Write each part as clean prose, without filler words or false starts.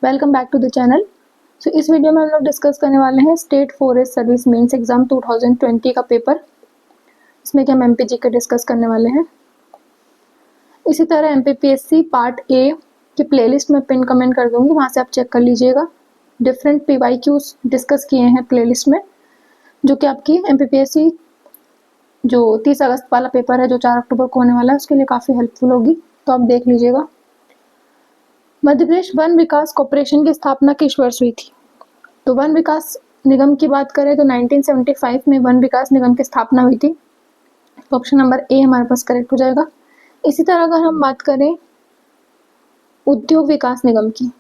Welcome back to the channel. So इस video में हम लोग डिस्कस करने वाले हैं state forest service mains exam 2020 का पेपर। इसमें कि हम एमपीजी का डिस्कस करने वाले हैं। इसी तरह एमपीपीएससी पार्ट ए की प्लेलिस्ट में पिन कमेंट कर दूंगी, वहाँ से आप चेक कर लीजिएगा। डिफरेंट पीवाईक्यूज डिस्कस किए हैं प्लेलिस्ट में, जो कि आपकी एमपीपीएससी जो 30 अगस्त वाला पेपर है जो 4 अक्टूबर को होने वाला है उसके लिए काफ़ी हेल्पफुल होगी, तो आप देख लीजिएगा। मध्य प्रदेश वन विकास कॉर्पोरेशन की स्थापना किस वर्ष हुई थी? तो वन विकास निगम की बात करें तो 1975 में वन विकास निगम की स्थापना हुई थी। तो ऑप्शन नंबर ए हमारे पास करेक्ट हो जाएगा। इसी तरह अगर हम बात करें उद्योग विकास निगम की,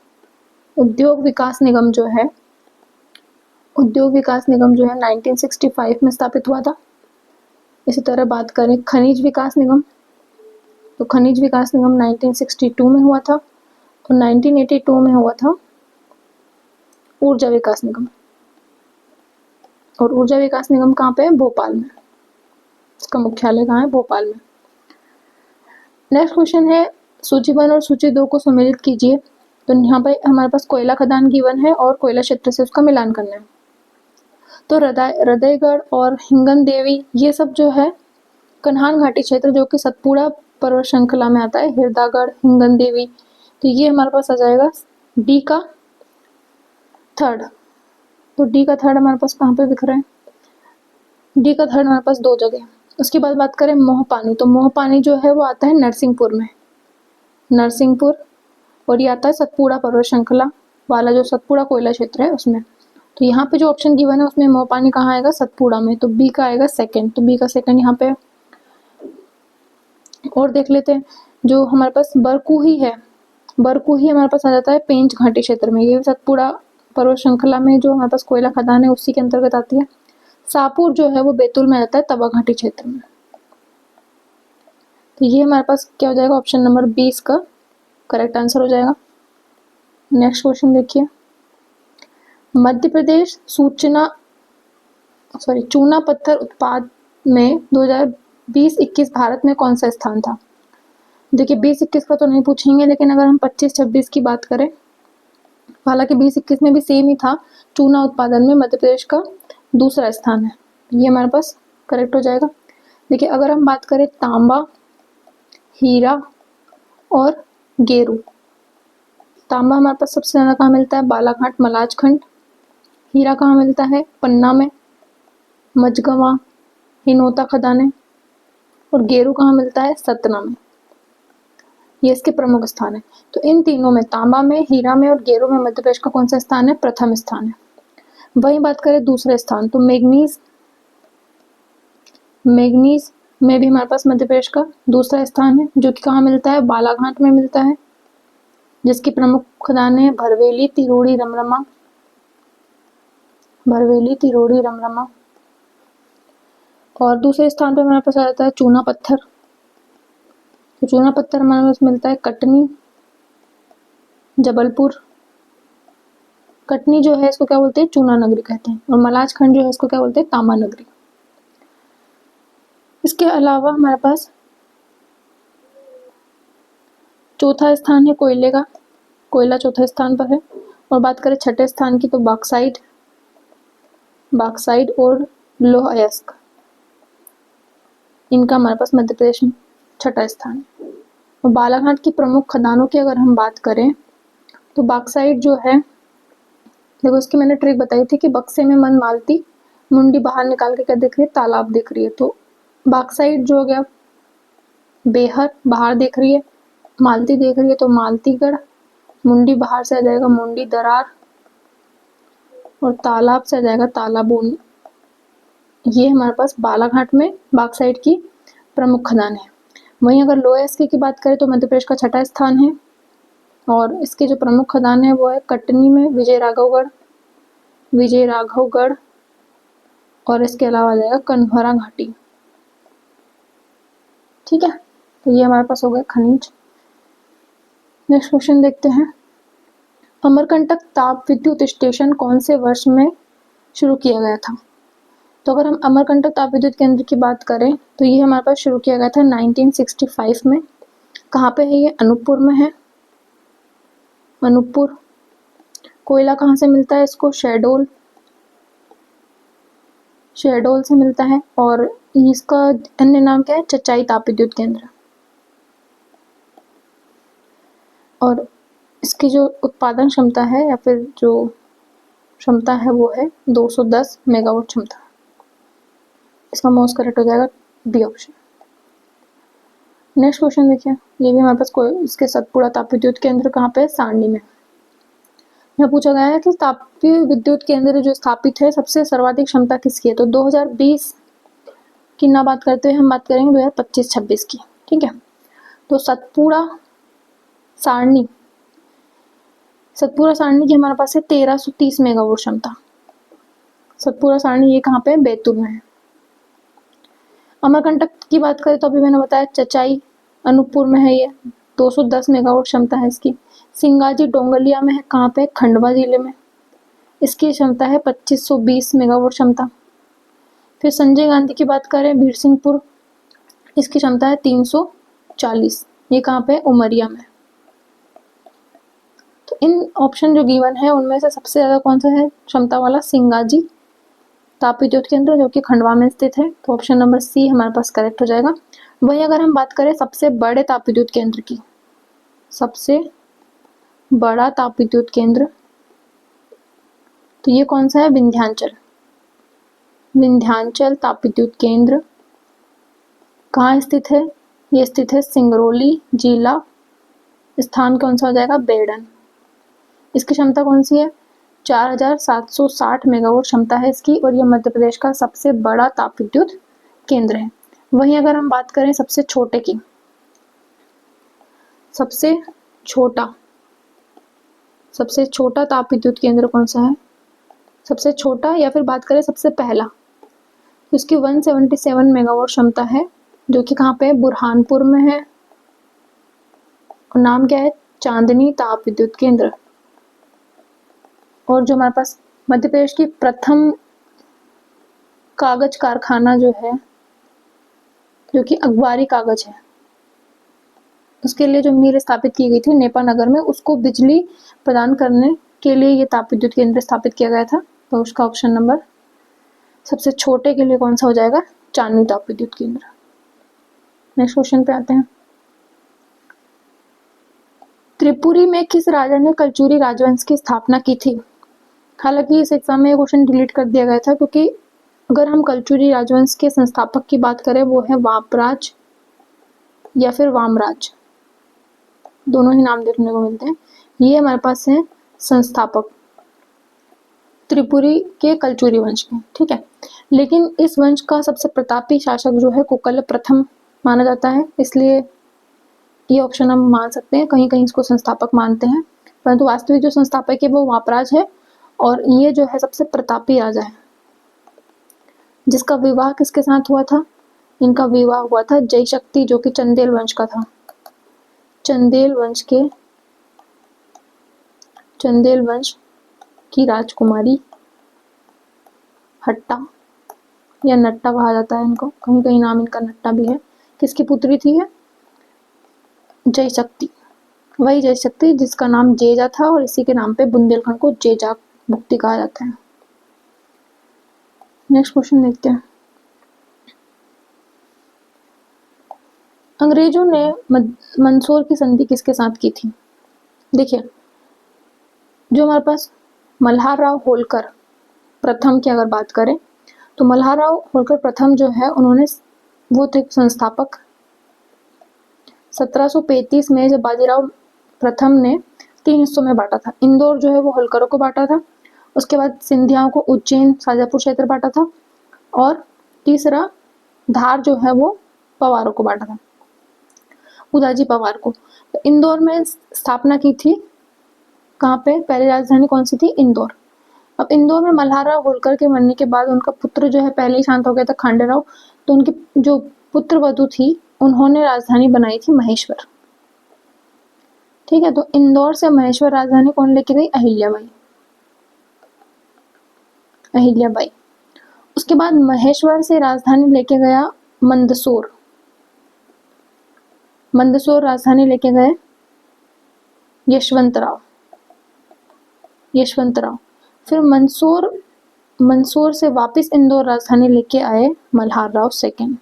उद्योग विकास निगम जो है 1965 में स्थापित हुआ था। इसी तरह बात करें खनिज विकास निगम, तो खनिज विकास निगम 1962 में हुआ था और 1982 में हुआ था ऊर्जा विकास निगम। और ऊर्जा विकास निगम कहाँ पे है? भोपाल में। इसका मुख्यालय कहाँ है? भोपाल में। नेक्स्ट क्वेश्चन है सूची 1 और सूची 2 को सम्मिलित कीजिए। तो यहाँ पे हमारे पास कोयला खदान गिवन है और कोयला क्षेत्र से उसका मिलान करना है। तो हृदयगढ़ और हिंगन देवी ये सब जो है कन्हान घाटी क्षेत्र जो कि सतपुड़ा पर्वत श्रृंखला में आता है, हृदयगढ़, हिंगन देवी, तो ये हमारे पास आ जाएगा डी का थर्ड। तो डी का थर्ड हमारे पास कहाँ पे दिख रहा है? डी का थर्ड हमारे पास 2 जगह। उसके बाद बात करें मोह पानी, तो मोह पानी जो है वो आता है नरसिंहपुर में, नरसिंहपुर, और ये आता है सतपुड़ा पर्वत श्रृंखला वाला जो सतपुड़ा कोयला क्षेत्र है उसमें। तो यहाँ पे जो ऑप्शन गिवन है उसमें मोह पानी कहाँ आएगा? सतपुड़ा में, तो बी का आएगा सेकंड। तो बी का सेकंड यहाँ पे। और देख लेते हैं जो हमारे पास बरकुही है, बरकुही हमारे पास आ जाता है पेंच घाटी क्षेत्र में, ये सतपुड़ा पर्वत श्रृंखला में जो हमारे पास कोयला खदान है उसी के अंतर्गत आती है। सापुर जो है वो बैतूल में आता है तवा घाटी क्षेत्र में। तो ये हमारे पास क्या हो जाएगा? ऑप्शन नंबर 20 का करेक्ट आंसर हो जाएगा। नेक्स्ट क्वेश्चन देखिए, मध्य प्रदेश चूना पत्थर उत्पाद में 2020-21 भारत में कौन सा स्थान था? देखिए 20-21 का तो नहीं पूछेंगे, लेकिन अगर हम 25-26 की बात करें, हालांकि 20-21 में भी सेम ही था, चूना उत्पादन में मध्य प्रदेश का दूसरा स्थान है, ये हमारे पास करेक्ट हो जाएगा। देखिए अगर हम बात करें तांबा, हीरा और गेरू, तांबा हमारे पास सबसे ज़्यादा कहाँ मिलता है? बालाघाट मलाजखंड। हीरा कहाँ मिलता है? पन्ना में, मझगवां, हिनोता खदानें। और गेरू कहाँ मिलता है? सतना में। ये इसके प्रमुख स्थान है। तो इन तीनों में, तांबा में, हीरा में और गेरू में मध्य प्रदेश का कौन सा स्थान है? प्रथम स्थान है। वहीं बात करें दूसरे स्थान, तो मैग्नीज में भी हमारे पास मध्य प्रदेश का दूसरा स्थान है, जो कि कहाँ मिलता है? बालाघाट में मिलता है, जिसकी प्रमुख खदानें है भरवेली, तिरोड़ी, रमरमा, भरवेली, तिरोड़ी, रमरमा। और दूसरे स्थान पर हमारे पास आ जाता है चूना पत्थर। तो चूना पत्थर हमारे पास मिलता है कटनी, जबलपुर। कटनी जो है इसको क्या बोलते हैं? चूना नगरी कहते हैं। और मलाजखंड जो है इसको क्या बोलते हैं? तांबा नगरी। इसके अलावा हमारे पास चौथा स्थान है कोयले का, कोयला चौथे स्थान पर है। और बात करें छठे स्थान की, तो बॉक्साइट और लौह अयस्क, इनका हमारे पास मध्य प्रदेश में छठा स्थान है। और बालाघाट की प्रमुख खदानों की अगर हम बात करें, तो बॉक्साइट जो है, देखो इसकी मैंने ट्रिक बताई थी कि बक्से में मन मालती, मुंडी बाहर निकाल के क्या देख रही है? तालाब देख रही है। तो बॉक्साइट जो हो गया बेहर बाहर देख रही है, मालती देख रही है तो मालतीगढ़, मुंडी बाहर से आ जाएगा मुंडी दरार, और तालाब से आ जाएगा तालाबोनी। ये हमारे पास बालाघाट में बॉक्साइट की प्रमुख खदान है। वहीं अगर लोह अयस्क की बात करें तो मध्य प्रदेश का छठा स्थान है, और इसके जो प्रमुख खदान है वो है कटनी में विजय राघवगढ़, और इसके अलावा आ जाएगा कन्हौरा घाटी। ठीक है, तो ये हमारे पास हो गए खनिज। नेक्स्ट क्वेश्चन देखते हैं, अमरकंटक ताप विद्युत स्टेशन कौन से वर्ष में शुरू किया गया था? तो अगर हम अमरकंटक ताप विद्युत केंद्र की बात करें तो ये हमारे पास शुरू किया गया था 1965 में। कहाँ पे है ये? अनूपपुर में है, अनूपपुर। कोयला कहाँ से मिलता है इसको? शहडोल से मिलता है। और इसका अन्य नाम क्या है? चचाई ताप विद्युत केंद्र। और इसकी जो उत्पादन क्षमता है या फिर जो क्षमता है वो है 210 मेगावाट क्षमता। इसका मोस्ट करेक्ट हो जाएगा बी ऑप्शन। नेक्स्ट क्वेश्चन देखिए, ये भी हमारे पास कोई इसके सतपुड़ा ताप विद्युत केंद्र कहाँ पे है? सारणी में। यहाँ पूछा गया है कि तापीय विद्युत केंद्र जो स्थापित है सबसे सर्वाधिक क्षमता किसकी है? तो 2020 की ना बात करते हुए हम बात करेंगे 2025-26 की। ठीक है, तो सतपुड़ा सारणी की हमारे पास है 1330 मेगावाट क्षमता। सतपुड़ा सारणी ये कहाँ पे है? बैतूल में है। अमरकंटक की बात करें तो अभी मैंने बताया चचाई अनूपपुर में है, ये 210 मेगावाट क्षमता है इसकी। सिंगाजी डोंगलिया में है, कहाँ पे? खंडवा जिले में। इसकी क्षमता है 2520 मेगावाट क्षमता। फिर संजय गांधी की बात करें बीरसिंहपुर, इसकी क्षमता है 340, ये कहाँ पे? उमरिया में। तो इन ऑप्शन जो गिवन है उनमें से सबसे ज़्यादा कौन सा है क्षमता वाला? सिंगाजी ताप विद्युत केंद्र जो कि खंडवा में स्थित है। तो ऑप्शन नंबर सी हमारे पास करेक्ट हो जाएगा। वहीं अगर हम बात करें सबसे बड़े ताप विद्युत केंद्र की, सबसे बड़ा ताप विद्युत केंद्र, तो ये कौन सा है? विंध्याचल ताप विद्युत केंद्र कहाँ स्थित है? ये स्थित है सिंगरौली जिला। स्थान कौन सा हो जाएगा? बेड़न। इसकी क्षमता कौन सी है? 4760 मेगावाट क्षमता है इसकी, और यह मध्य प्रदेश का सबसे बड़ा ताप विद्युत केंद्र है। वहीं अगर हम बात करें सबसे छोटे की, सबसे छोटा ताप विद्युत केंद्र कौन सा है? सबसे छोटा या फिर बात करें सबसे पहला, तो इसकी 177 मेगावाट क्षमता है, जो कि कहाँ पे है? बुरहानपुर में है। और नाम क्या है? चांदनी ताप विद्युत केंद्र। और जो हमारे पास मध्य प्रदेश की प्रथम कागज कारखाना जो है, जो कि अखबारी कागज है, उसके लिए जो मिल स्थापित की गई थी नेपानगर में, उसको बिजली प्रदान करने के लिए ये ताप विद्युत केंद्र स्थापित किया गया था। तो उसका ऑप्शन नंबर सबसे छोटे के लिए कौन सा हो जाएगा? चांदनी ताप विद्युत केंद्र। नेक्स्ट क्वेश्चन पे आते हैं। त्रिपुरी में किस राजा ने कलचुरी राजवंश की स्थापना की थी? हालांकि इस एग्जाम में ये क्वेश्चन डिलीट कर दिया गया था, क्योंकि अगर हम कलचुरी राजवंश के संस्थापक की बात करें वो है वापराज या फिर वामराज, दोनों ही नाम देखने को मिलते हैं। ये हमारे पास है संस्थापक त्रिपुरी के कलचुरी वंश के। ठीक है, लेकिन इस वंश का सबसे प्रतापी शासक जो है कुकल प्रथम माना जाता है, इसलिए ये ऑप्शन हम मान सकते हैं। कहीं कहीं इसको संस्थापक मानते हैं, परंतु वास्तविक जो संस्थापक है वो वापराज है, और ये जो है सबसे प्रतापी राजा है। जिसका विवाह किसके साथ हुआ था? इनका विवाह हुआ था जय शक्ति, जो कि चंदेल वंश का था। चंदेल वंश की राजकुमारी हट्टा या नट्टा कहा जाता है इनको, कहीं कहीं नाम इनका नट्टा भी है। किसकी पुत्री थी ये? जय शक्ति। वही जय शक्ति जिसका नाम जेजा था, और इसी के नाम पे बुंदेलखंड को जेजा मुक्ति कहा जाता है। नेक्स्ट क्वेश्चन देखते हैं। अंग्रेजों ने मंदसौर की संधि किसके साथ की थी? देखिए, जो हमारे पास मल्हार राव होलकर प्रथम की अगर बात करें, तो मल्हार राव होलकर प्रथम जो है उन्होंने, वो थे संस्थापक। 1735 में जब बाजीराव प्रथम ने 3 हिस्सों में बांटा था, इंदौर जो है वो होलकरों को बांटा था, उसके बाद सिंधियाओं को उज्जैन शाजापुर क्षेत्र बांटा था, और तीसरा धार जो है वो पवारों को बांटा था, उदाजी पवार को। तो इंदौर में स्थापना की थी, कहाँ पे? पहली राजधानी कौन सी थी? इंदौर। अब इंदौर में मल्हार राव होलकर के मरने के बाद उनका पुत्र जो है पहले ही शांत हो गया था, खांडेराव, तो उनकी जो पुत्र वधु थी उन्होंने राजधानी बनाई थी महेश्वर। ठीक है, तो इंदौर से महेश्वर राजधानी कौन लेके गई? अहिल्याबाई। उसके बाद महेश्वर से राजधानी लेके गया मंदसौर राजधानी लेके गए यशवंतराव। यशवंतराव। फिर मंदसौर से वापस इंदौर राजधानी लेके आए मल्हार राव सेकंड।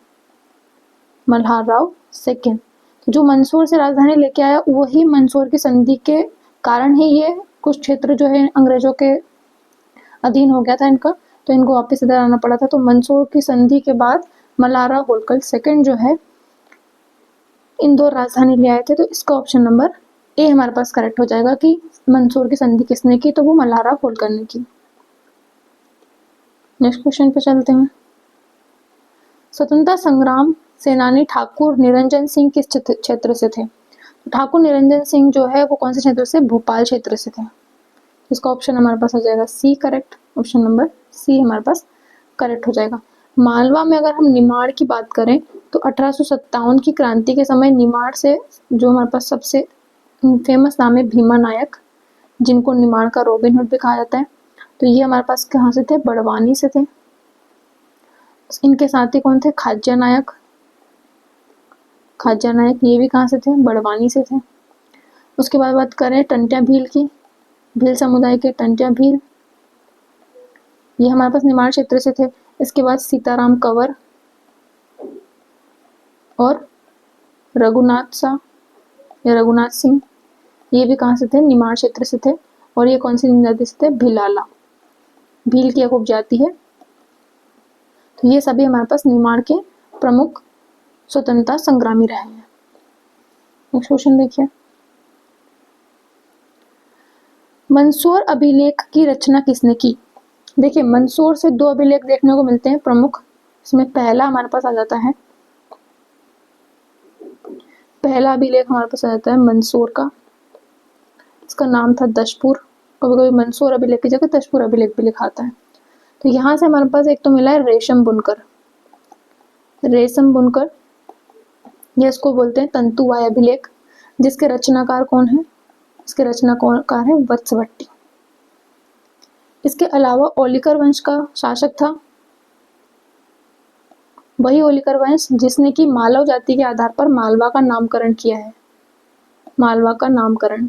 मल्हार राव सेकंड जो मंदसौर से राजधानी लेके आया, वही मंदसौर की संधि के कारण ही ये कुछ क्षेत्र जो है अंग्रेजों के अधीन हो गया था इनका, तो इनको वापस इधर आना पड़ा था। तो मंदसौर की संधि के बाद मल्हार राव होलकर सेकंड जो है इंदौर राजधानी ले आए थे। तो इसका ऑप्शन नंबर ए हमारे पास करेक्ट हो जाएगा कि मंदसौर की संधि किसने की, तो वो मल्हार राव होलकर ने की। नेक्स्ट क्वेश्चन पे चलते हैं। स्वतंत्रता संग्राम सेनानी ठाकुर निरंजन सिंह किस क्षेत्र से थे? ठाकुर निरंजन सिंह जो है वो कौन से क्षेत्र से? भोपाल क्षेत्र से थे। इसका ऑप्शन हमारे पास हो जाएगा C correct. Option number C हमारे पास करेक्ट हो जाएगा। मालवा में अगर हम निमाड़ की बात करें तो 1857 की क्रांति के समय निमाड़ से जो हमारे पास सबसे फेमस नाम है भीमा नायक, जिनको निमाड़ का रॉबिन हुड भी कहा जाता है। तो ये हमारे पास कहाँ से थे? बड़वानी से थे। इनके साथी कौन थे? खाज्या नायक। खाज्या नायक ये भी कहाँ से थे? बड़वानी से थे। उसके बाद बात करें टंट्या भील की, भील समुदाय के टंट्या भील, ये हमारे पास निमाड़ क्षेत्र से थे। इसके बाद सीताराम कंवर और रघुनाथ सा या रघुनाथ सिंह, ये भी कहाँ से थे? निमाड़ क्षेत्र से थे। और ये कौन सी जनजाति से थे? भिलाला, भील की एक उपजाति है। तो ये सभी हमारे पास निमाड़ के प्रमुख स्वतंत्रता संग्रामी रहे हैं। नेक्स्ट क्वेश्चन देखिए। मंदसौर अभिलेख की रचना किसने की? देखिए मंदसौर से दो अभिलेख देखने को मिलते हैं प्रमुख। इसमें पहला हमारे पास आ जाता है, पहला अभिलेख हमारे पास आ जाता है मंदसौर का। इसका नाम था दशपुर। कभी कभी मंदसौर अभिलेख की जगह दशपुर अभिलेख भी लिखा आता है। तो यहाँ से हमारे पास एक तो मिला है रेशम बुनकर। रेशम बुनकर, ये इसको बोलते हैं तंतुवाय अभिलेख, जिसके रचनाकार कौन है? इसके रचनाकार है वत्सवट्टी। इसके अलावा ओलिकर वंश का शासक था, वही ओलिकर वंश जिसने कि मालव जाति के आधार पर मालवा का नामकरण किया है। मालवा का नामकरण।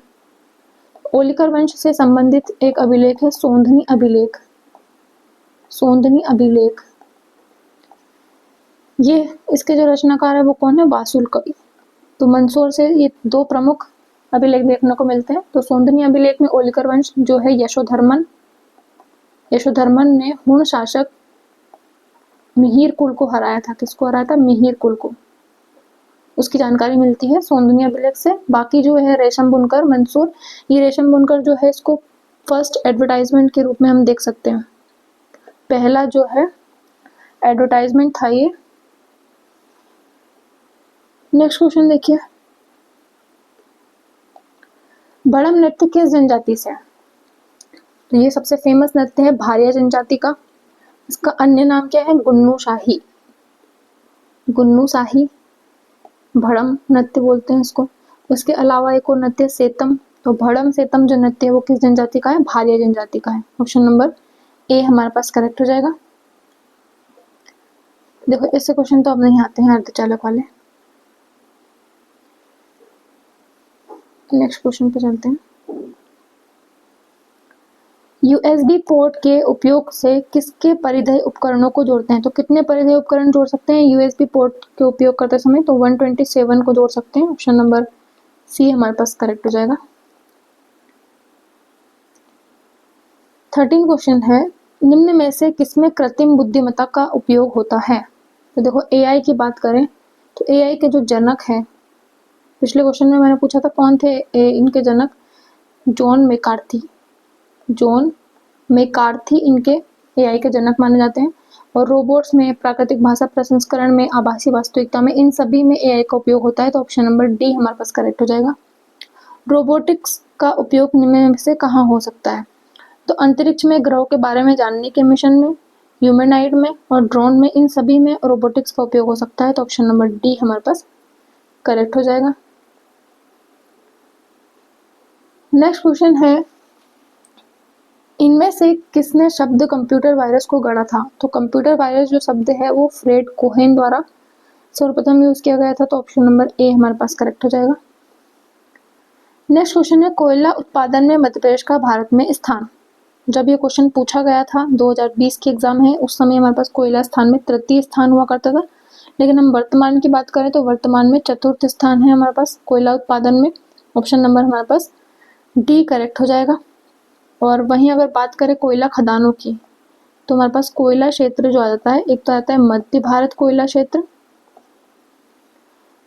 ओलिकर वंश से संबंधित एक अभिलेख है सोंधनी अभिलेख। सोंधनी अभिलेख, ये इसके जो रचनाकार है वो कौन है? वासुल कवि। तो मंदसौर से ये दो प्रमुख अभिलेख देखने को मिलते हैं। तो सोंधनी अभिलेख में ओलिकर वंश जो है यशोधर्मन ने हुण शासक मिहिर कुल को हराया था। किसको हराया था? मिहिर कुल को। उसकी जानकारी मिलती है सोंधनी अभिलेख से। बाकी जो है रेशम बुनकर मंदसौर, ये रेशम बुनकर जो है इसको फर्स्ट एडवर्टाइजमेंट के रूप में हम देख सकते हैं। पहला जो है एडवर्टाइजमेंट था ये। नेक्स्ट क्वेश्चन देखिए। भड़म नृत्य किस जनजाति से है? तो ये सबसे फेमस नृत्य है भारिया जनजाति का। इसका अन्य नाम क्या है? गुन्नू शाही। गुन्नू शाही भड़म नृत्य बोलते हैं इसको। उसके अलावा एक और नृत्य सेतम। तो भड़म सेतम जो नृत्य है वो किस जनजाति का है? भारिया जनजाति का है। ऑप्शन नंबर ए हमारे पास करेक्ट हो जाएगा। देखो इससे क्वेश्चन तो अब नहीं आते हैं अर्धचालक वाले। नेक्स्ट क्वेश्चन पे चलते हैं। यूएसबी पोर्ट के उपयोग से किसके परिधेय उपकरणों को जोड़ते हैं? तो कितने परिधेय उपकरण जोड़ सकते हैं यूएसबी पोर्ट के उपयोग करते समय? तो 127 को जोड़ सकते हैं। ऑप्शन नंबर सी हमारे पास करेक्ट हो जाएगा। 13 क्वेश्चन है, निम्न में से किसमें कृत्रिम बुद्धिमत्ता का उपयोग होता है? तो देखो एआई की बात करें तो एआई के जो जनक है, पिछले क्वेश्चन में मैंने पूछा था कौन थे इनके जनक? John McCarthy. जॉन मैकार्थी इनके एआई के जनक माने जाते हैं। और रोबोट्स में, प्राकृतिक भाषा प्रसंस्करण में, आभासी वास्तविकता में, इन सभी में एआई का उपयोग होता है। तो ऑप्शन नंबर डी हमारे पास करेक्ट हो जाएगा। रोबोटिक्स का उपयोग निम्न में से कहाँ हो सकता है? तो अंतरिक्ष में ग्रहों के बारे में जानने के मिशन में, ह्यूमैनॉइड में और ड्रोन में, इन सभी में रोबोटिक्स का उपयोग हो सकता है। तो ऑप्शन नंबर डी हमारे पास करेक्ट हो जाएगा। नेक्स्ट क्वेश्चन है, इनमें से किसने शब्द कंप्यूटर वायरस को गढ़ा था? तो कंप्यूटर वायरस जो शब्द है वो फ्रेड कोहेन द्वारा सर्वप्रथम यूज किया गया था। तो ऑप्शन नंबर ए हमारे पास करेक्ट हो जाएगा। नेक्स्ट क्वेश्चन है कोयला उत्पादन में मध्य प्रदेश का भारत में स्थान। जब ये क्वेश्चन पूछा गया था 2020 की एग्जाम है, उस समय हमारे पास कोयला स्थान में तृतीय स्थान हुआ करता था, लेकिन हम वर्तमान की बात करें तो वर्तमान में चतुर्थ स्थान है हमारे पास कोयला उत्पादन में। ऑप्शन नंबर हमारे पास डी करेक्ट हो जाएगा। और वहीं अगर बात करें कोयला खदानों की, तो हमारे पास कोयला क्षेत्र जो आ जाता है, एक तो आता है मध्य भारत कोयला क्षेत्र,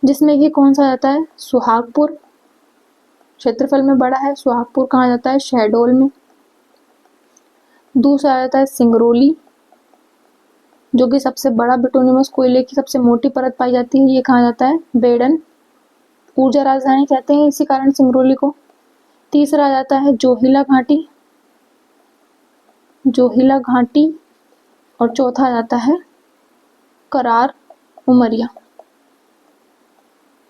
जिसमें कि कौन सा आ जाता है, सुहागपुर क्षेत्रफल में बड़ा है। सुहागपुर कहाँ जाता है, शहडोल में। दूसरा आ जाता है सिंगरौली, जो कि सबसे बड़ा बिटुमिनस कोयले की सबसे मोटी परत पाई जाती है, ये कहाँ जाता है, बेडन। ऊर्जा राजधानी कहते हैं इसी कारण सिंगरौली को। तीसरा आ जाता है जोहिला घाटी, जोहिला घाटी। और चौथा आ जाता है करार उमरिया।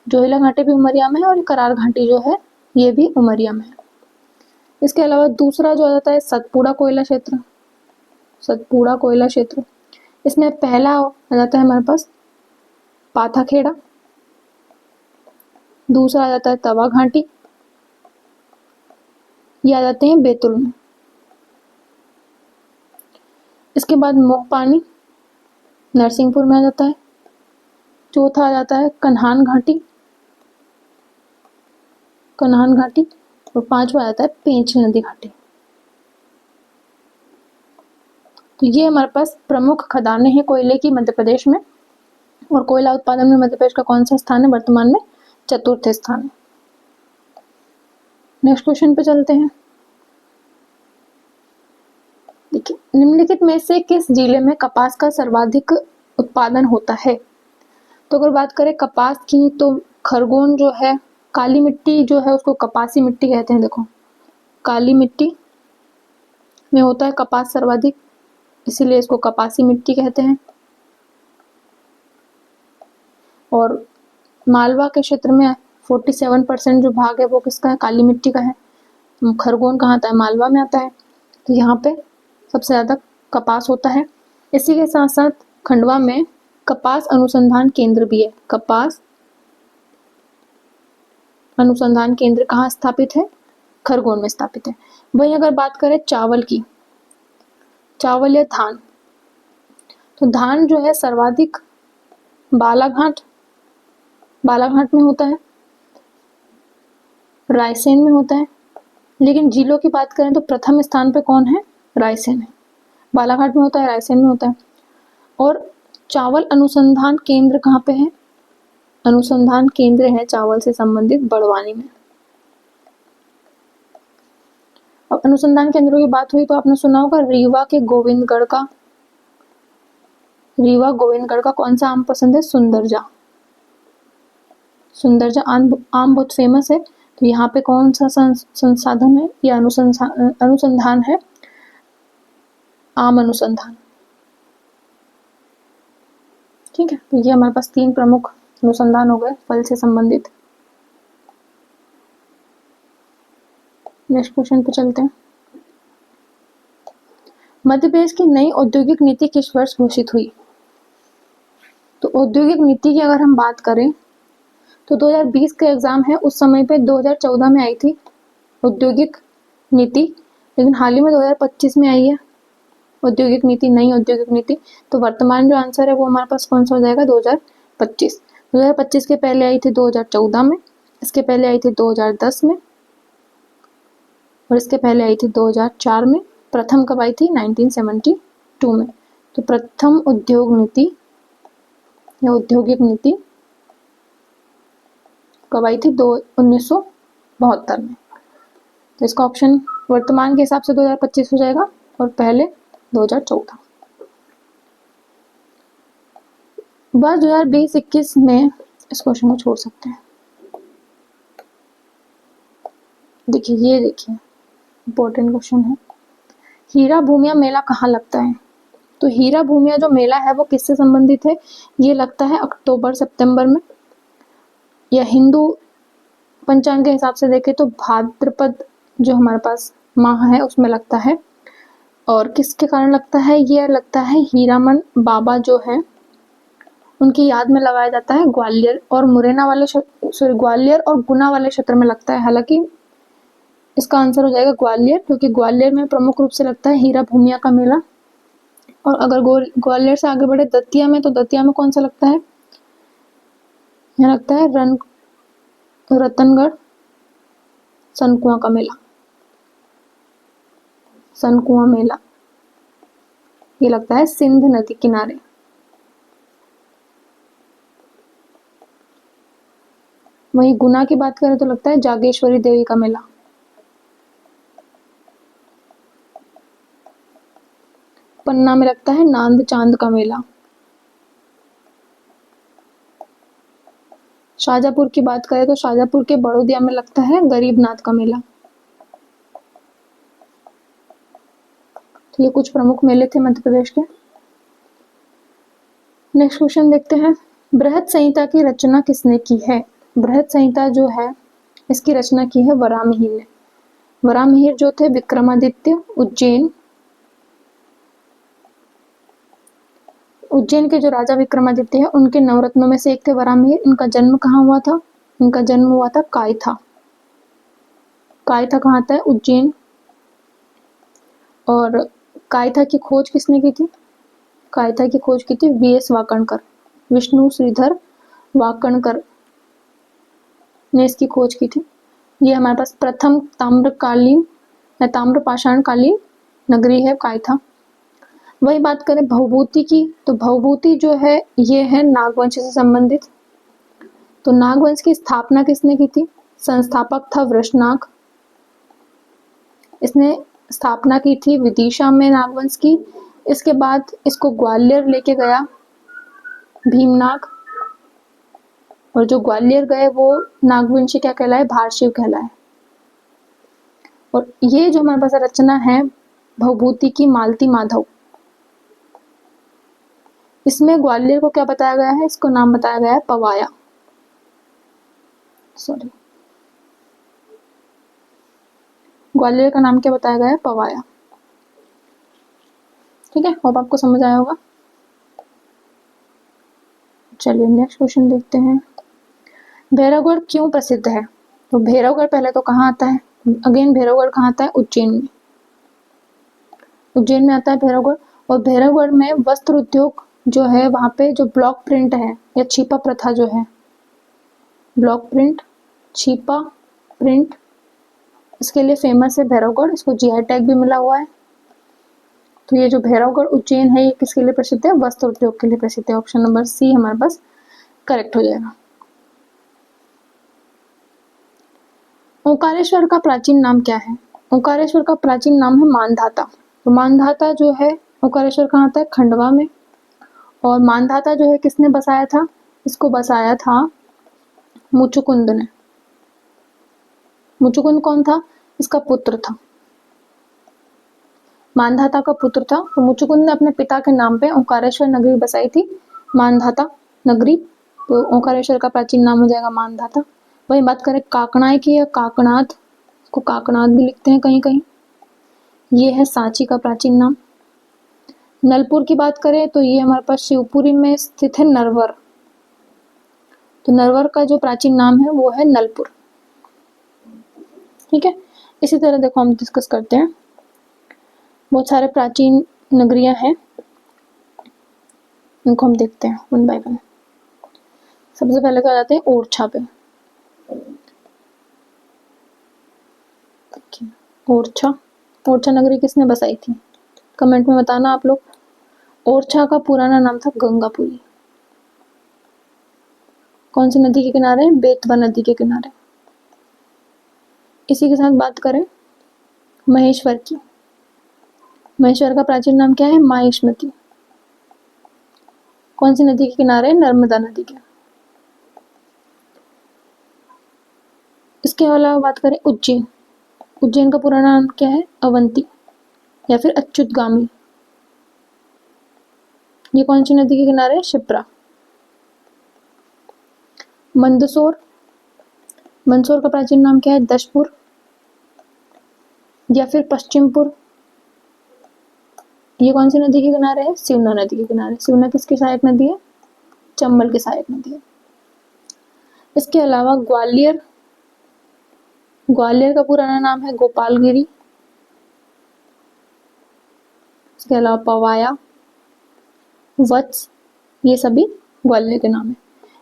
जोहिला घाटी भी उमरिया में है और करार घाटी जो है ये भी उमरिया में है। इसके अलावा दूसरा जो आ जाता है सतपुड़ा कोयला क्षेत्र, सतपुड़ा कोयला क्षेत्र। इसमें पहला आ जाता है हमारे पास पाथाखेड़ा, दूसरा आ जाता है तवा घाटी, ये आ जाते हैं बैतूल में। इसके बाद मोहपानी नरसिंहपुर में आ जाता है। चौथा आ जाता है कन्हान घाटी, कन्हान घाटी। और पांचवा आ जाता है पेंच नदी घाटी। तो ये हमारे पास प्रमुख खदानें हैं कोयले की मध्य प्रदेश में। और कोयला उत्पादन में मध्य प्रदेश का कौन सा स्थान है, वर्तमान में चतुर्थ स्थान है। नेक्स्ट क्वेश्चन पे चलते हैं। देखिए, निम्नलिखित में से किस जिले में कपास का सर्वाधिक उत्पादन होता है। तो अगर बात करें कपास की, तो खरगोन जो है, काली मिट्टी जो है उसको कपासी मिट्टी कहते हैं। देखो, काली मिट्टी में होता है कपास सर्वाधिक, इसीलिए इसको कपासी मिट्टी कहते हैं। और मालवा के क्षेत्र में 47% जो भाग है वो किसका है, काली मिट्टी का है। खरगोन कहाँ आता है, मालवा में आता है। तो यहाँ पे सबसे ज़्यादा कपास होता है। इसी के साथ साथ खंडवा में कपास अनुसंधान केंद्र भी है। कपास अनुसंधान केंद्र कहाँ स्थापित है, खरगोन में स्थापित है। वहीं अगर बात करें चावल की, चावल या धान, तो धान जो है सर्वाधिक बालाघाट, बालाघाट में होता है, रायसेन में होता है। लेकिन जिलों की बात करें तो प्रथम स्थान पे कौन है, रायसेन है। बालाघाट में होता है, रायसेन में होता है। और चावल अनुसंधान केंद्र कहाँ पे है, अनुसंधान केंद्र है चावल से संबंधित बड़वानी में। अब अनुसंधान केंद्रों की बात हुई तो आपने सुना होगा रीवा के गोविंदगढ़ का, रीवा गोविंदगढ़ का कौन सा आम पसंद है, सुंदरजा। सुंदरजा आम बहुत फेमस है। तो यहाँ पे कौन सा संसाधन है या अनुसंधान है, आम अनुसंधान। ठीक है, तो ये हमारे पास 3 प्रमुख अनुसंधान हो गए फल से संबंधित। नेक्स्ट क्वेश्चन पे चलते हैं। मध्य प्रदेश की नई औद्योगिक नीति किस वर्ष घोषित हुई। तो औद्योगिक नीति की अगर हम बात करें तो 2020 का एग्जाम है, उस समय पे 2014 में आई थी औद्योगिक नीति, लेकिन हाल ही में 2025 में आई है औद्योगिक नीति, नई औद्योगिक नीति। तो वर्तमान जो आंसर है वो हमारे पास कौन सा हो जाएगा, 2025। 2025 के पहले आई थी 2014 में, इसके पहले आई थी 2010 में, और इसके पहले आई थी 2004 में। प्रथम कब आई थी, 1972 में। तो प्रथम उद्योग नीति या औद्योगिक नीति कब आई थी, 1972 में। तो इसका ऑप्शन वर्तमान के हिसाब से 2025 हो जाएगा और पहले 2014। बस 2020-21 में इस क्वेश्चन को छोड़ सकते हैं। देखिए, ये देखिए इंपॉर्टेंट क्वेश्चन है। हीरा भूमिया मेला कहाँ लगता है। तो हीरा भूमिया जो मेला है वो किससे संबंधित है, ये लगता है अक्टूबर सितंबर में, या हिंदू पंचांग के हिसाब से देखें तो भाद्रपद जो हमारे पास माह है उसमें लगता है। और किसके कारण लगता है, ये लगता है हीरामन बाबा जो है उनकी याद में लगाया जाता है। ग्वालियर और मुरैना वाले ग्वालियर और गुना वाले क्षेत्र में लगता है। हालांकि इसका आंसर हो जाएगा ग्वालियर, क्योंकि ग्वालियर में प्रमुख रूप से लगता है हीरा भूमिया का मेला। और अगर ग्वालियर से आगे बढ़े दतिया में, तो दतिया में कौन सा लगता है? यहाँ लगता है रतनगढ़ सनकुआ का मेला, सनकुआ मेला। ये लगता है सिंध नदी किनारे। वहीं गुना की बात करें तो लगता है जागेश्वरी देवी का मेला। पन्ना में लगता है नांद चांद का मेला। शाजापुर की बात करें तो शाजापुर के बड़ौदिया में लगता है गरीबनाथ का मेला। तो ये कुछ प्रमुख मेले थे मध्य प्रदेश के। नेक्स्ट क्वेश्चन देखते हैं, बृहत संहिता की रचना किसने की है? बृहत संहिता जो है इसकी रचना की है वराहमिहिर ने। वराहमिहिर जो थे विक्रमादित्य उज्जैन के जो राजा विक्रमादित्य है उनके नवरत्नों में से एक थे वराहमिहिर। इनका जन्म कहाँ हुआ था? इनका जन्म हुआ था कायथा। कायथा कहाँ आता है? उज्जैन। और कायथा की खोज किसने की थी? कायथा की खोज की थी वीएस वाकणकर, विष्णु श्रीधर वाकणकर ने इसकी खोज की थी। ये हमारे पास प्रथम ताम्रकालीन या ताम्रपाषाण कालीन नगरी है कायथा। वही बात करें भवभूति की, तो भवभूति जो है ये है नागवंश से संबंधित। तो नागवंश की स्थापना किसने की थी? संस्थापक था वृषनाग। इसने स्थापना की थी विदिशा में नागवंश की। इसके बाद इसको ग्वालियर लेके गया भीमनाग, और जो ग्वालियर गए वो नागवंशी क्या कहलाए? भारशिव कहलाए। और ये जो हमारे पास रचना है भवभूति की मालती माधव, इसमें ग्वालियर को क्या बताया गया है? इसको नाम बताया गया है पवाया। सॉरी, ग्वालियर का नाम क्या बताया गया है? पवाया। ठीक है, अब आपको समझ आया होगा। चलिए नेक्स्ट क्वेश्चन देखते हैं, भैरवगढ़ क्यों प्रसिद्ध है? तो भैरवगढ़ पहले तो कहाँ आता है? अगेन भैरवगढ़ कहाँ आता है? उज्जैन में। उज्जैन में आता है भैरवगढ़। और भैरवगढ़ में वस्त्र उद्योग जो है वहाँ पे जो ब्लॉक प्रिंट है या छिपा प्रथा जो है, ब्लॉक प्रिंट, छिपा प्रिंट, इसके लिए फेमस है भैरवगढ़। इसको जीआई टैग भी मिला हुआ है। तो ये जो भैरवगढ़ उज्जैन है ये किसके लिए प्रसिद्ध है? वस्त्र उद्योग के लिए प्रसिद्ध है। ऑप्शन नंबर सी हमारे पास करेक्ट हो जाएगा। ओंकारेश्वर का प्राचीन नाम क्या है? ओंकारेश्वर का प्राचीन नाम है मानधाता। तो मानधाता जो है ओंकारेश्वर कहाँ आता है? खंडवा में। और मानधाता जो है किसने बसाया था? इसको बसाया था मुचुकुंद ने। मुचुकुंद कौन था? इसका पुत्र था, मानधाता का पुत्र था। तो मुचुकुंद ने अपने पिता के नाम पे ओंकारेश्वर नगरी बसाई थी, मानधाता नगरी। तो ओंकारेश्वर का प्राचीन नाम हो जाएगा मानधाता। वही बात करें काकणाय की या काकनाथ, इसको काकनाथ भी लिखते हैं कहीं कहीं, ये है सांची का प्राचीन नाम। नलपुर की बात करें तो ये हमारे पास शिवपुरी में स्थित है नरवर। तो नरवर का जो प्राचीन नाम है वो है नलपुर। ठीक है, इसी तरह देखो हम डिस्कस करते हैं, बहुत सारे प्राचीन नगरियां हैं, इनको हम देखते हैं वन बाय वन। सबसे पहले क्या जाते हैं ओरछा पे। ओरछा, ओरछा नगरी किसने बसाई थी? कमेंट में बताना आप लोग। ओरछा का पुराना नाम था गंगापुरी। कौन सी नदी के किनारे? बेतवा नदी के किनारे। इसी के साथ बात करें महेश्वर की, महेश्वर का प्राचीन नाम क्या है? माहिष्मती। कौन सी नदी के किनारे? नर्मदा नदी के। इसके अलावा बात करें उज्जैन, उज्जैन का पुराना नाम क्या है? अवंती या फिर अच्युतगामी। ये कौन सी नदी के किनारे है? शिप्रा। मंदसौर, मंदसौर का प्राचीन नाम क्या है? दशपुर या फिर पश्चिमपुर। ये कौन सी नदी के किनारे है? सिवना नदी के किनारे। सिवना किसकी सहायक नदी है? चंबल की सहायक नदी है। इसके अलावा ग्वालियर, ग्वालियर का पुराना नाम है गोपालगिरी। इसके अलावा पवाया, वत्स, ये सभी ग्वालियर के नाम है।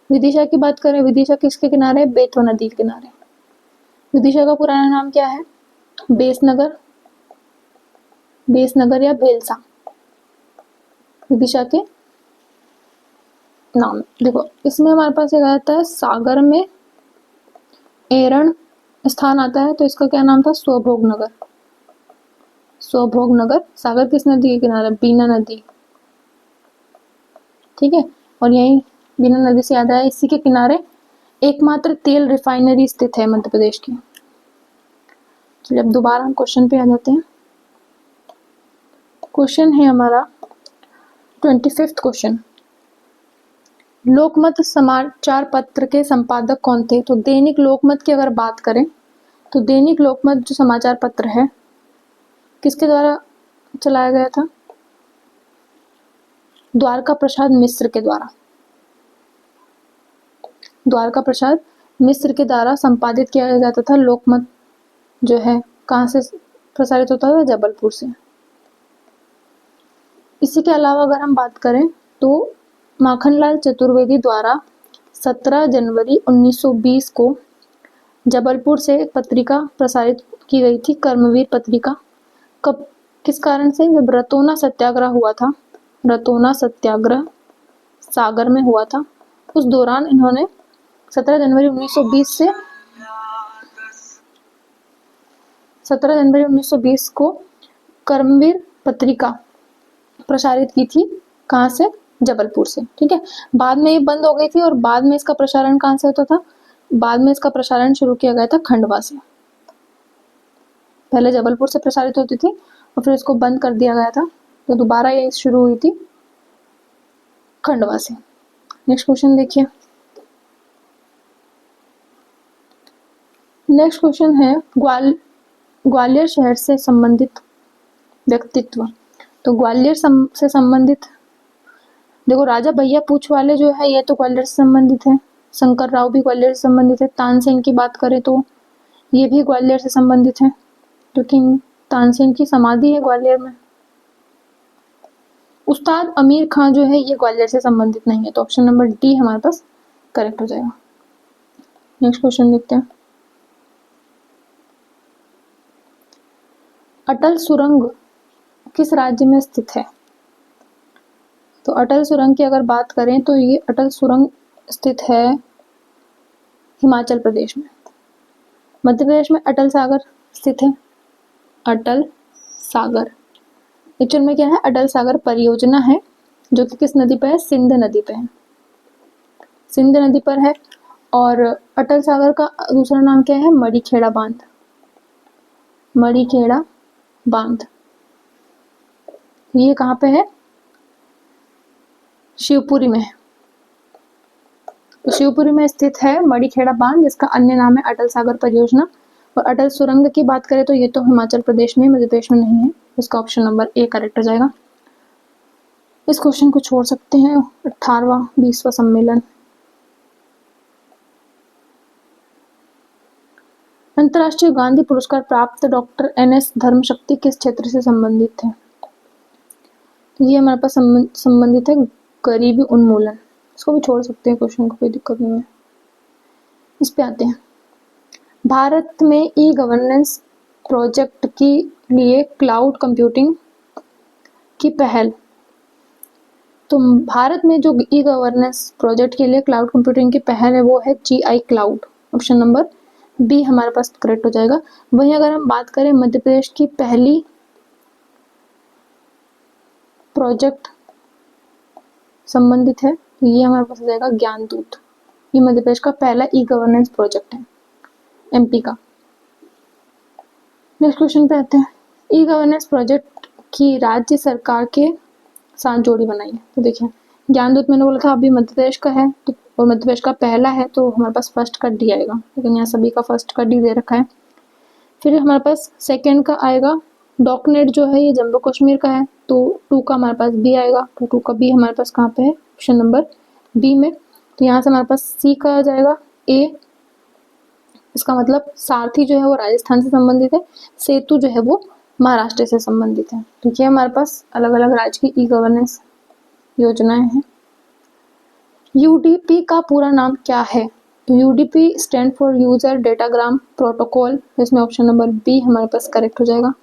विदिशा की बात करें, विदिशा किसके किनारे है? बेतवा नदी के किनारे। विदिशा का पुराना नाम क्या है? बेसनगर, बेसनगर या भेलसा, विदिशा के नाम। देखो इसमें हमारे पास एक आता है सागर में एरण स्थान आता है, तो इसका क्या नाम था? स्वभोग नगर। स्वभोग नगर सागर किस नदी के किनारे? बीना नदी। ठीक है, और यही बीना नदी से याद आया, इसी के किनारे एकमात्र तेल रिफाइनरी स्थित है मध्य प्रदेश की। चलिए अब दोबारा हम क्वेश्चन पे आ जाते हैं। क्वेश्चन है हमारा 25वां क्वेश्चन, लोकमत समाचार पत्र के संपादक कौन थे? तो दैनिक लोकमत की अगर बात करें तो दैनिक लोकमत जो समाचार पत्र है किसके द्वारा चलाया गया था? द्वारका प्रसाद मिश्र के द्वारा। द्वारका प्रसाद मिश्र के द्वारा संपादित किया जाता था। लोकमत जो है कहाँ से प्रसारित होता था? जबलपुर से। इसी के अलावा अगर हम बात करें तो माखनलाल चतुर्वेदी द्वारा 17 जनवरी 1920 को जबलपुर से एक पत्रिका प्रसारित की गई थी, कर्मवीर पत्रिका। कब, किस कारण से? जब रतौना सत्याग्रह हुआ था। रतौना सत्याग्रह सागर में हुआ था, उस दौरान इन्होंने 17 जनवरी 1920 से 17 जनवरी 1920 को कर्मवीर पत्रिका प्रसारित की थी। कहाँ से? जबलपुर से। ठीक है, बाद में ये बंद हो गई थी और बाद में इसका प्रसारण कहाँ से होता था? बाद में इसका प्रसारण शुरू किया गया था खंडवा से। पहले जबलपुर से प्रसारित होती थी और फिर इसको बंद कर दिया गया था, तो दोबारा ये शुरू हुई थी खंडवा से। नेक्स्ट क्वेश्चन देखिए। नेक्स्ट क्वेश्चन है ग्वालियर शहर से संबंधित व्यक्तित्व। तो ग्वालियर से संबंधित, देखो राजा भैया पूछ वाले जो है ये तो ग्वालियर से संबंधित है, शंकर राव भी ग्वालियर से संबंधित है। तानसेन की बात करें तो ये भी ग्वालियर से संबंधित है, क्योंकि तानसेन की समाधि है ग्वालियर में। उस्ताद अमीर खां जो है ये ग्वालियर से संबंधित नहीं है, तो ऑप्शन नंबर डी हमारे पास करेक्ट हो जाएगा। नेक्स्ट क्वेश्चन देखते हैं। अटल सुरंग किस राज्य में स्थित है? तो अटल सुरंग की अगर बात करें तो ये अटल सुरंग स्थित है हिमाचल प्रदेश में। मध्य प्रदेश में अटल सागर स्थित है। अटल सागर एक्चुअल में क्या है? अटल सागर परियोजना है जो कि किस नदी पर है? सिंध नदी पे है। सिंध नदी पर है। और अटल सागर का दूसरा नाम क्या है? मड़ीखेड़ा बांध। मड़ीखेड़ा बांध ये कहाँ पे है? शिवपुरी में है। तो शिवपुरी में स्थित है मड़ीखेड़ा बांध, जिसका अन्य नाम है अटल सागर परियोजना। और अटल सुरंग की बात करें तो ये तो हिमाचल प्रदेश में, मध्य प्रदेश में नहीं है। इसका ऑप्शन नंबर ए करेक्ट हो जाएगा। इस क्वेश्चन को छोड़ सकते हैं। 18वां 20वां सम्मेलन। अंतर्राष्ट्रीय गांधी पुरस्कार प्राप्त डॉक्टर NS धर्मशक्ति किस क्षेत्र से संबंधित थे? तो ये हमारे पास संबंधित है गरीबी उन्मूलन। इसको भी छोड़ सकते हैं, क्वेश्चन को कोई दिक्कत नहीं है। इस पे आते हैं। भारत में ई गवर्नेंस प्रोजेक्ट के लिए क्लाउड कंप्यूटिंग की पहल। तो भारत में जो ई गवर्नेंस प्रोजेक्ट के लिए क्लाउड कंप्यूटिंग की पहल है वो है GI cloud. Option number B हमारे पास करेक्ट हो जाएगा। वहीं अगर हम बात करें मध्य प्रदेश की पहली प्रोजेक्ट संबंधित है, तो ये हमारे पास हो जाएगा ज्ञानदूत। ये मध्य प्रदेश का पहला ई गवर्नेंस प्रोजेक्ट है MP का। नेक्स्ट क्वेश्चन पे आते हैं। ई गवर्नेंस प्रोजेक्ट की राज्य सरकार के साथ जोड़ी बनाई है। तो देखिए ज्ञानदूत मैंने बोला था अभी मध्य प्रदेश का है, तो और मध्य प्रदेश का पहला है, तो हमारे पास फर्स्ट का डी आएगा, लेकिन यहाँ सभी का फर्स्ट का डी दे रखा है। फिर हमारे पास सेकंड का आएगा डॉकनेट जो है ये जम्मू कश्मीर का है, तो 2 का हमारे पास बी आएगा। तो 2 का बी हमारे पास कहाँ पे है? ऑप्शन नंबर बी में। तो यहाँ से हमारे पास सी का आ जाएगा ए, इसका मतलब सारथी जो है वो राजस्थान से संबंधित है, सेतु जो है वो महाराष्ट्र से संबंधित है। तो ये हमारे पास अलग अलग राज्य की ई गवर्नेंस योजनाएं हैं। यूडीपी का पूरा नाम क्या है? तो UDP stand for user datagram protocol, इसमें ऑप्शन नंबर बी हमारे पास करेक्ट हो जाएगा।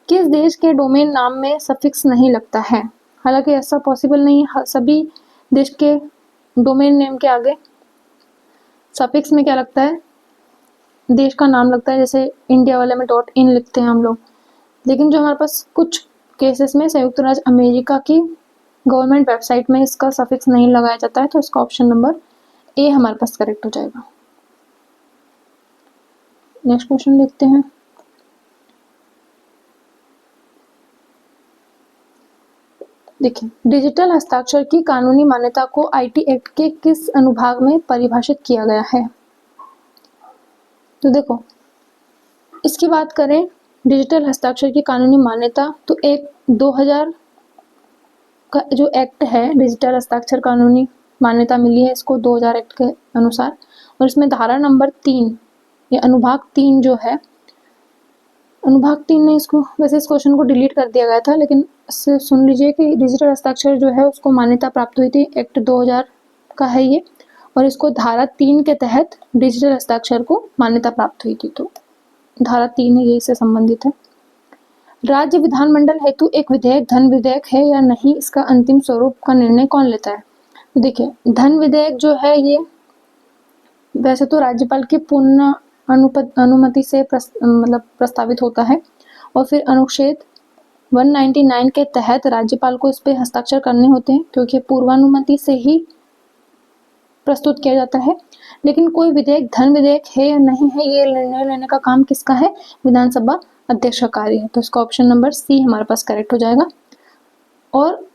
किस देश के डोमेन नाम में सफिक्स नहीं लगता है? हालांकि ऐसा पॉसिबल नहीं है, सभी देश के डोमेन नेम के आगे सफिक्स में क्या लगता है, देश का नाम लगता है। जैसे इंडिया वाले में .in लिखते हैं हम लोग, लेकिन जो हमारे पास कुछ केसेस में संयुक्त राज्य अमेरिका की गवर्नमेंट वेबसाइट में इसका सफिक्स नहीं लगाया जाता है, तो इसका ऑप्शन नंबर ए हमारे पास करेक्ट हो जाएगा। नेक्स्ट क्वेश्चन देखते हैं। देखिए, डिजिटल हस्ताक्षर की कानूनी मान्यता को आईटी एक्ट के किस अनुभाग में परिभाषित किया गया है? तो देखो, इसकी बात करें डिजिटल हस्ताक्षर की कानूनी मान्यता, तो एक 2000 का जो एक्ट है, डिजिटल हस्ताक्षर कानूनी मान्यता मिली है इसको 2000 एक्ट के अनुसार, और इसमें धारा नंबर 3 या अनुभाग 3 जो है, अनुभाग 3 ने इसको, वैसे इस क्वेश्चन को डिलीट कर दिया गया था, लेकिन इससे सुन लीजिए कि डिजिटल हस्ताक्षर जो है उसको मान्यता प्राप्त हुई थी, एक्ट 2000 का है ये, और इसको धारा 3 के तहत डिजिटल हस्ताक्षर को मान्यता प्राप्त हुई थी। तो धारा 3 ये इससे संबंधित है। राज्य विधानमंडल हेतु एक विधेयक धन विधेयक है या नहीं, इसका अंतिम स्वरूप का निर्णय कौन लेता है? तो देखिए, धन विधेयक जो है ये वैसे तो राज्यपाल की पूर्ण अनुमति से प्रस्तावित होता है, और फिर अनुच्छेद 199 के तहत राज्यपाल को इस पे हस्ताक्षर करने होते हैं, क्योंकि पूर्वानुमति से ही प्रस्तुत किया जाता है। लेकिन कोई विधेयक धन विधेयक है या नहीं है, ये निर्णय लेने का काम किसका है? विधानसभा अध्यक्ष का कार्य है। तो इसका ऑप्शन नंबर सी हमारे पास करेक्ट हो जाएगा। और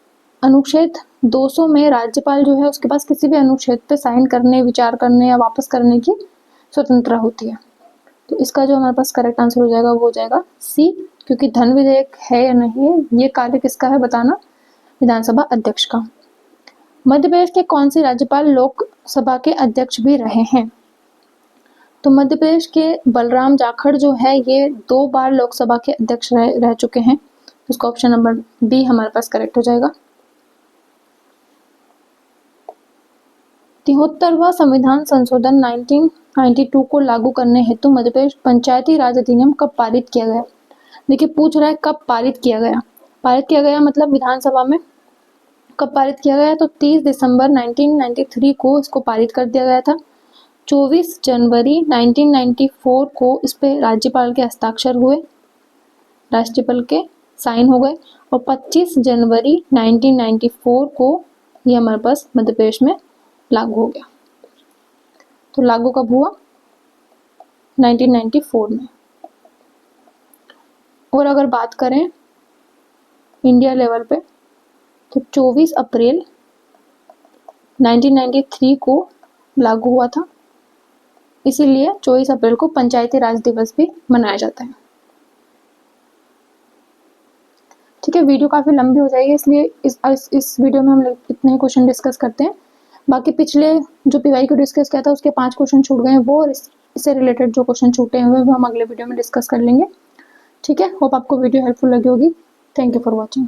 अनुच्छेद 200 में राज्यपाल जो है उसके पास किसी भी अनुच्छेद पे साइन करने, विचार करने या वापस करने की स्वतंत्रता होती है। तो इसका जो हमारे पास करेक्ट आंसर हो जाएगा वो हो जाएगा सी, क्योंकि धन विधेयक है या नहीं है ये कार्य किसका है बताना? विधानसभा अध्यक्ष का। मध्य प्रदेश के कौन से राज्यपाल लोकसभा के अध्यक्ष भी रहे हैं? तो मध्य प्रदेश के बलराम जाखड़ जो है ये 2 बार लोकसभा के अध्यक्ष रह चुके हैं। इसका ऑप्शन नंबर बी हमारे पास करेक्ट हो जाएगा। 73वां संविधान संशोधन 1992 को लागू करने हेतु मध्य प्रदेश पंचायती राज अधिनियम कब पारित किया गया? देखिए, पूछ रहा है कब पारित किया गया। पारित किया गया मतलब विधानसभा में कब पारित किया गया? तो 30 दिसंबर 1993 को इसको पारित कर दिया गया था। 24 जनवरी 1994 को इस पे राज्यपाल के हस्ताक्षर हुए, राष्ट्रपति के साइन हो गए, और 25 जनवरी 1994 को ये हमारे पास मध्य प्रदेश में लागू हो गया। तो लागू कब हुआ? 1994 में। और अगर बात करें इंडिया लेवल पे, तो 24 अप्रैल 1993 को लागू हुआ था, इसीलिए 24 अप्रैल को पंचायती राज दिवस भी मनाया जाता है। ठीक है, वीडियो काफ़ी लंबी हो जाएगी, इसलिए इस वीडियो में हम इतने ही क्वेश्चन डिस्कस करते हैं। बाकी पिछले जो पीवाई को डिस्कस किया था उसके 5 क्वेश्चन छूट गए हैं, वो और इससे रिलेटेड जो क्वेश्चन छूटे हुए वो हम अगले वीडियो में डिस्कस कर लेंगे। ठीक है, होप आपको वीडियो हेल्पफुल लगी होगी। Thank you for watching.